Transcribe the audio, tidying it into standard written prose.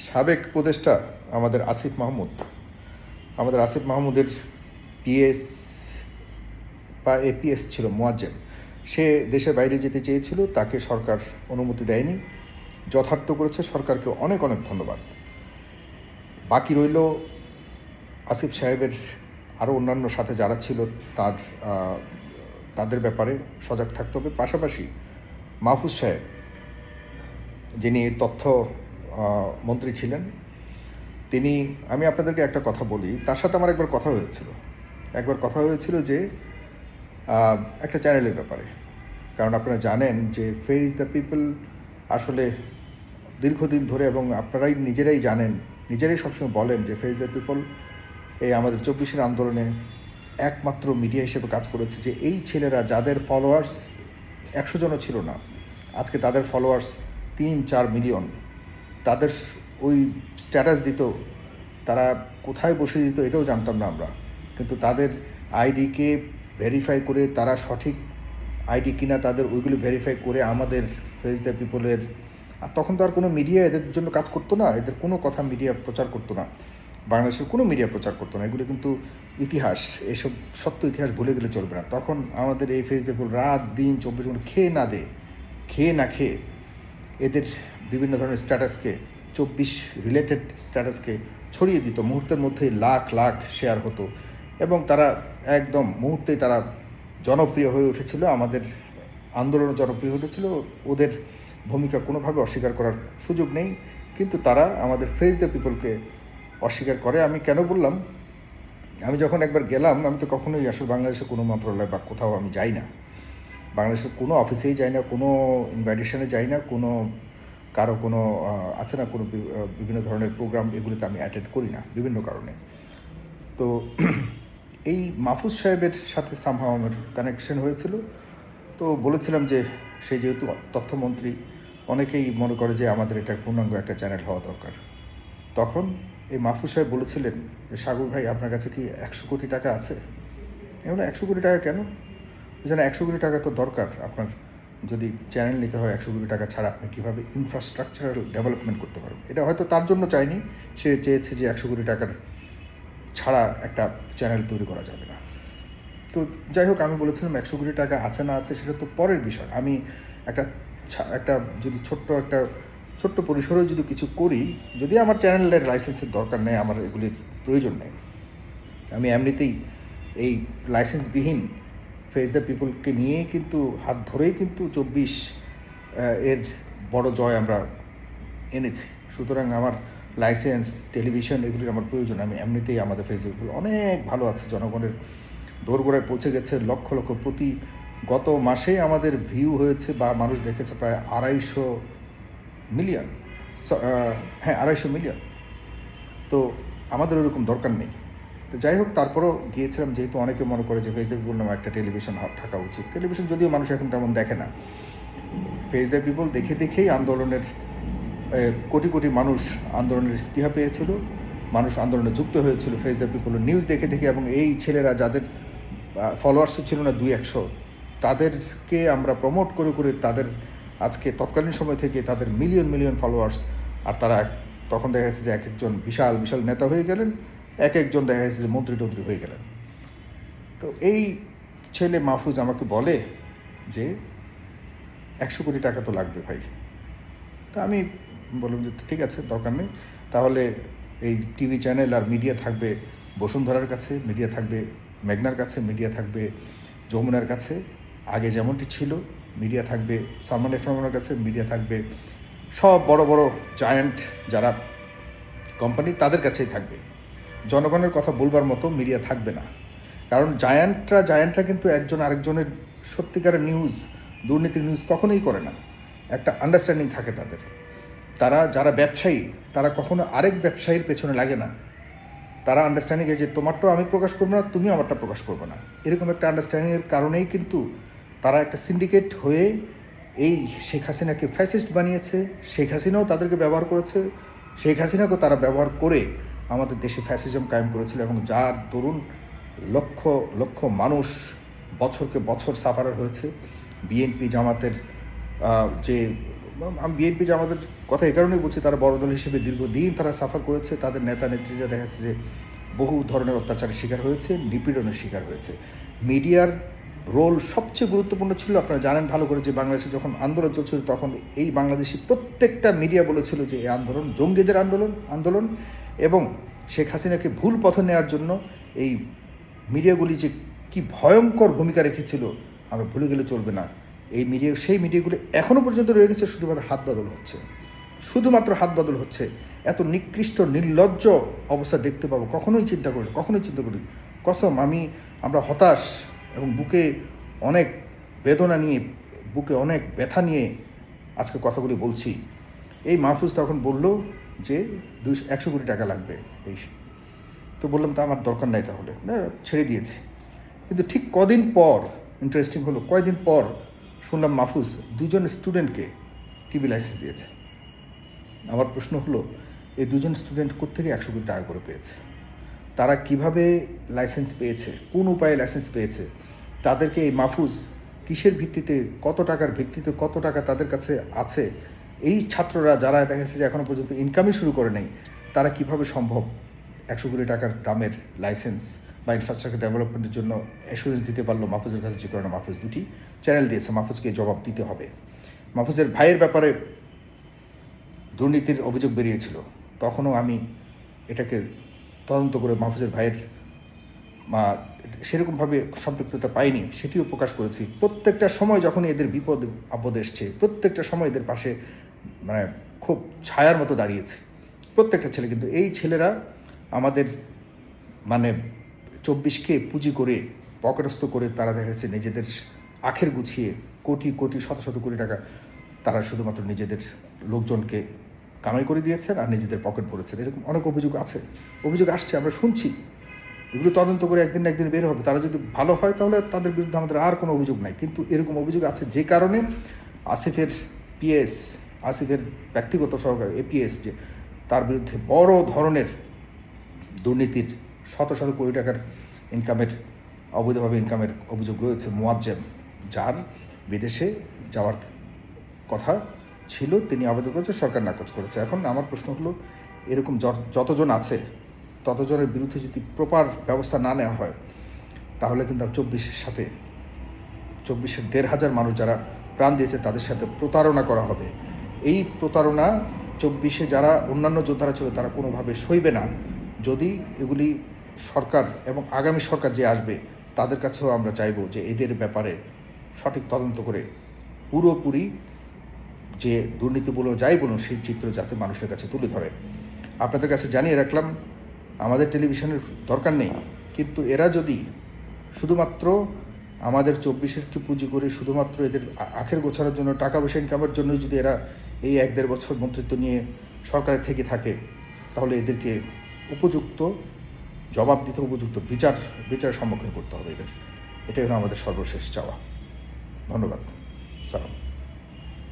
সাবেক উপদেষ্টা আমাদের আসিফ মাহমুদের পিএস বা এপিএস ছিল মোয়াজ্জেম। সে দেশের বাইরে যেতে চেয়েছিল, তাকে সরকার অনুমতি দেয়নি। যথার্থ করেছে, সরকারকে অনেক অনেক ধন্যবাদ। বাকি রইল আসিফ সাহেবের আরও অন্যান্য সাথে যারা ছিল তাদের ব্যাপারে সজাগ থাকতে হবে। পাশাপাশি মাহফুজ সাহেব, যিনি তথ্য মন্ত্রী ছিলেন, আমি আপনাদেরকে একটা কথা বলি, তার সাথে আমার একবার কথা হয়েছিল যে একটা চ্যানেলের ব্যাপারে। কারণ আপনারা জানেন যে ফেস দ্য পিপল আসলে দীর্ঘদিন ধরে, এবং আপনারাই নিজেরাই সবসময় বলেন যে ফেস দ্য পিপল এই আমাদের 24-এর আন্দোলনে একমাত্র মিডিয়া হিসেবে কাজ করেছে। যে এই ছেলেরা, যাদের ফলোয়ার্স 100 জনও ছিল না, আজকে তাদের ফলোয়ার্স 3-4 মিলিয়ন, তাদের ওই স্ট্যাটাস দিত, তারা কোথায় বসে দিত এটাও জানতাম না আমরা, কিন্তু তাদের আইডিকে ভেরিফাই করে, তারা সঠিক আইডি কিনা তাদের ওইগুলো ভেরিফাই করে আমাদের ফেস দ্য পিপলের, আর তখন তো আর কোনো মিডিয়া এদের জন্য কাজ করতো না, এদের কোনো কথা মিডিয়া প্রচার করতো না, বাংলাদেশের কোনো মিডিয়া প্রচার করতো না। এগুলো কিন্তু ইতিহাস, এসব সত্য ইতিহাস ভুলে গেলে চলবে না। তখন আমাদের এই ফেস দ্য পিপল রাত দিন 24 ঘন্টা খেয়ে না খেয়ে এদের বিভিন্ন ধরনের স্ট্যাটাসকে, 24 রিলেটেড স্ট্যাটাসকে ছড়িয়ে দিত। মুহূর্তের মধ্যেই লাখ লাখ শেয়ার হতো, এবং তারা একদম মুহূর্তেই তারা জনপ্রিয় হয়ে উঠেছিল, আমাদের আন্দোলনও জনপ্রিয় হয়ে উঠেছিল। ওদের ভূমিকা কোনোভাবে অস্বীকার করার সুযোগ নেই, কিন্তু তারা আমাদের ফেস দ্য পিপলকে অস্বীকার করে। আমি কেন বললাম, আমি যখন একবার গেলাম, আমি তো কখনোই আসলে বাংলাদেশের কোনো মন্ত্রণালয় বা কোথাও আমি যাই না, বাংলাদেশের কোনো অফিসেই যাই না, কোনো ইনভাইটেশনে যাই না, কারো কোনো আছে না কোনো বিভিন্ন ধরনের প্রোগ্রাম, এগুলোতে আমি অ্যাটেন্ড করি না বিভিন্ন কারণে। তো এই মাহফুজ সাহেবের সাথে সামহাও আমার কানেকশন হয়েছিল। তো বলেছিলাম যে সে যেহেতু তথ্যমন্ত্রী, অনেকেই মনে করে যে আমাদের এটা পূর্ণাঙ্গ একটা চ্যানেল হওয়া দরকার। তখন এই মাহফুজ সাহেব বলেছিলেন যে, সাগর ভাই, আপনার কাছে কি 100 কোটি টাকা আছে? এমন 100 কোটি টাকা কেন? যেন 100 কোটি টাকা তো দরকার আপনার, যদি চ্যানেল নিতে হয় 100 কোটি টাকা ছাড়া আপনি কীভাবে ইনফ্রাস্ট্রাকচারাল ডেভেলপমেন্ট করতে পারবেন। এটা হয়তো তার জন্য চায়নি, সে চেয়েছে যে 100 কোটি টাকার ছাড়া একটা চ্যানেল তৈরি করা যাবে না। তো যাই হোক, আমি বলেছিলাম 100 কোটি টাকা আছে না আছে সেটা তো পরের বিষয়। আমি একটা যদি ছোট্ট পরিসরেও যদি কিছু করি, যদি আমার চ্যানেলের লাইসেন্সের দরকার নেই, আমার এগুলির প্রয়োজন নেই, আমি এমনিতেই এই লাইসেন্সবিহীন ফেস দ্য পিপলকে নিয়েই কিন্তু, হাত ধরেই কিন্তু 24 এর বড় জয় আমরা এনেছি। সুতরাং আমার লাইসেন্স, টেলিভিশন, এগুলির আমার প্রয়োজন। আমি এমনিতেই আমাদের ফেস দ্য পিপল অনেক ভালো আছে, জনগণের দোরগোড়ায় পৌঁছে গেছে। লক্ষ লক্ষ গত মাসে আমাদের ভিউ হয়েছে বা মানুষ দেখেছে প্রায় 250 মিলিয়ন। হ্যাঁ, 250 মিলিয়ন। তো আমাদের ওরকম দরকার নেই। তো যাই হোক, তারপরও গিয়েছিলাম, যেহেতু অনেকে মনে করে যে ফেস দ্য পিপল নামে একটা টেলিভিশন থাকা উচিত। টেলিভিশন যদিও মানুষ এখন তেমন দেখে না, ফেস দ্য পিপল দেখেই আন্দোলনের কোটি কোটি মানুষ আন্দোলনের স্পৃহা পেয়েছিল, মানুষ আন্দোলনে যুক্ত হয়েছিল ফেস দ্য পিপলের নিউজ দেখে, এবং এই ছেলেরা যাদের ফলোয়ার্সও ছিল না 200-100, তাদেরকে আমরা প্রমোট করে তাদের আজকে তৎকালীন সময় থেকে তাদের মিলিয়ন ফলোয়ার্স। আর তারা তখন দেখা যাচ্ছে যে এক একজন বিশাল বিশাল নেতা হয়ে গেলেন, এক একজন দেখা যাচ্ছে যে মন্ত্রী হয়ে গেলেন। তো এই ছেলে মাহফুজ আমাকে বলে যে 100 কোটি টাকা তো লাগবে ভাই। তা আমি বললাম যে ঠিক আছে, দরকার নেই, তাহলে এই টিভি চ্যানেল আর মিডিয়া থাকবে বসুন্ধরার কাছে, মিডিয়া থাকবে মেঘনার কাছে, মিডিয়া থাকবে যমুনার কাছে, আগে যেমনটি ছিল। মিডিয়া থাকবে সালমান এফরমানের কাছে, মিডিয়া থাকবে সব বড় বড় জায়ান্ট যারা কোম্পানি, তাদের কাছেই থাকবে। জনগণের কথা বলবার মতো মিডিয়া থাকবে না। কারণ জায়ান্টরা কিন্তু একজন আরেকজনের সত্যিকারের নিউজ, দুর্নীতির নিউজ কখনোই করে না। একটা আন্ডারস্ট্যান্ডিং থাকে তাদের। যারা ব্যবসায়ী, তারা কখনো আরেক ব্যবসায়ীর পেছনে লাগে না। তারা আন্ডারস্ট্যান্ডিংয়ে যে তোমারটাও আমি প্রকাশ করবো না, তুমিও আমারটা প্রকাশ করবে না, এরকম একটা আন্ডারস্ট্যান্ডিংয়ের কারণেই কিন্তু তারা একটা সিন্ডিকেট হয়ে এই শেখ হাসিনাকে ফ্যাসিস্ট বানিয়েছে। শেখ হাসিনাও তাদেরকে ব্যবহার করেছে, শেখ হাসিনাকেও তারা ব্যবহার করে আমাদের দেশে ফ্যাসিজম কায়েম করেছিল, এবং যার দরুন লক্ষ লক্ষ মানুষ বছরকে বছর সাফারার হয়েছে। বিএনপি জামাতের যে আমি বিএনপি যে আমাদের কথা এই কারণেই বলছি, তারা বড় দল হিসেবে দীর্ঘদিন তারা সাফার করেছে, তাদের নেতা নেত্রীরা দেখা যাচ্ছে যে বহু ধরনের অত্যাচারের শিকার হয়েছে, নিপীড়নের শিকার হয়েছে। মিডিয়ার রোল সবচেয়ে গুরুত্বপূর্ণ ছিল। আপনারা জানেন ভালো করে যে বাংলাদেশে যখন আন্দোলন চলছিল তখন এই বাংলাদেশি প্রত্যেকটা মিডিয়া বলেছিল যে এই আন্দোলন জঙ্গিদের আন্দোলন এবং শেখ হাসিনাকে ভুল পথে নেওয়ার জন্য এই মিডিয়াগুলি যে কি ভয়ঙ্কর ভূমিকা রেখেছিল আমরা ভুলে গেলে চলবে না। সেই মিডিয়াগুলি এখনও পর্যন্ত রয়ে গেছে, শুধুমাত্র শুধুমাত্র হাত বদল হচ্ছে। এত নিকৃষ্ট নির্লজ্জ অবস্থা দেখতে পাবো কখনোই চিন্তা করি। কসম, আমরা হতাশ এবং বুকে অনেক বেদনা নিয়ে, বুকে অনেক ব্যথা নিয়ে আজকে কথাগুলি বলছি। এই মাহফুজ তখন বলল যে 100 কোটি টাকা লাগবে, তো বললাম তা আমার দরকার নাই, তাহলে না ছেড়ে দিয়েছি। কিন্তু ঠিক কদিন পর ইন্টারেস্টিং হলো, কয়দিন পর শুনলাম মাহফুজ 2জন স্টুডেন্টকে টিভি লাইসেন্স দিয়েছে। আমার প্রশ্ন হলো, এই 2জন স্টুডেন্ট কোত্থেকে 100 কোটি টাকা করে পেয়েছে? তারা কিভাবে লাইসেন্স পেয়েছে, কোন উপায়ে লাইসেন্স পেয়েছে? তাদেরকে এই মাহফুজ কিসের ভিত্তিতে, কত টাকার ভিত্তিতে, কত টাকা তাদের কাছে আছে? এই ছাত্ররা যারা দেখা যাচ্ছে যে এখনও পর্যন্ত ইনকামই শুরু করে নেই, তারা কিভাবে সম্ভব 100 কোটি টাকার দামের লাইসেন্স বা ইনফ্রাস্ট্রাকচার ডেভেলপমেন্টের জন্য অ্যাসুরেন্স দিতে পারলো মাহফুজের কাছে? যে কারণে মাহফুজ 2টি চ্যানেল দিয়েছে, মাহফুজকে জবাব দিতে হবে। মাহফুজের ভাইয়ের ব্যাপারে দুর্নীতির অভিযোগ বেরিয়েছিল, তখনও আমি এটাকে তদন্ত করে মাহফুজের ভাইয়ের সেরকমভাবে সম্পৃক্ততা পাইনি, সেটিও প্রকাশ করেছি। প্রত্যেকটা সময় যখন এদের বিপদ আপদ এসছে, প্রত্যেকটা সময় এদের পাশে খুব ছায়ার মতো দাঁড়িয়েছে প্রত্যেকটা ছেলে। কিন্তু এই ছেলেরা আমাদের 24কে পুঁজি করে, পকেটস্থ করে তারা দেখা যাচ্ছে নিজেদের আখের গুছিয়ে কোটি শত কোটি টাকা তারা শুধুমাত্র নিজেদের লোকজনকে কামাই করে দিয়েছেন আর নিজেদের পকেট ভরেছেন। এরকম অনেক অভিযোগ আসছে, আমরা শুনছি। এগুলো তদন্ত করে একদিন না একদিন বের হবে। তারা যদি ভালো হয় তাহলে তাদের বিরুদ্ধে আমাদের আর কোনো অভিযোগ নাই, কিন্তু এরকম অভিযোগ আছে যে কারণে আসিফের ব্যক্তিগত সহকারী এপিএস, যে তার বিরুদ্ধে বড় ধরনের দুর্নীতির শত কোটি টাকার অবৈধভাবে ইনকামের অভিযোগ রয়েছে। মুয়াজ্জেম, যার বিদেশে যাওয়ার কথা ছিল, তিনি আবেদন করেছে, সরকার নাকচ করেছে। এখন আমার প্রশ্ন হলো, এরকম যতজন আছে ততজনের বিরুদ্ধে যদি প্রপার ব্যবস্থা না নেওয়া হয় তাহলে কিন্তু 24-এর 1,500 মানুষ যারা প্রাণ দিয়েছে তাদের সাথে প্রতারণা করা হবে। এই প্রতারণা 24-এ যারা অন্যান্য যোদ্ধারা ছিল তারা কোনোভাবে সইবে না। যদি এগুলি সরকার এবং আগামী সরকার যে আসবে তাদের কাছেও আমরা চাইব যে এদের ব্যাপারে সঠিক তদন্ত করে পুরোপুরি যে দুর্নীতি বলুন যাই বলুন সেই চিত্র যাতে মানুষের কাছে তুলে ধরে। আপনাদের কাছে জানিয়ে রাখলাম, আমাদের টেলিভিশনের দরকার নেই, কিন্তু এরা যদি শুধুমাত্র আমাদের 24-এরকে পুঁজি করে শুধুমাত্র এদের আখের গোছানোর জন্য, টাকা পয়সা ইনকামের জন্যই যদি এরা এই 1-1.5 বছর মন্ত্রিত্ব নিয়ে সরকারে থেকে থাকে, তাহলে এদেরকে উপযুক্ত জবাব দিতে, উপযুক্ত বিচারের সম্মুখীন করতে হবে এদের। এটাই হলো আমাদের সর্বশেষ চাওয়া। ধন্যবাদ। সালাম।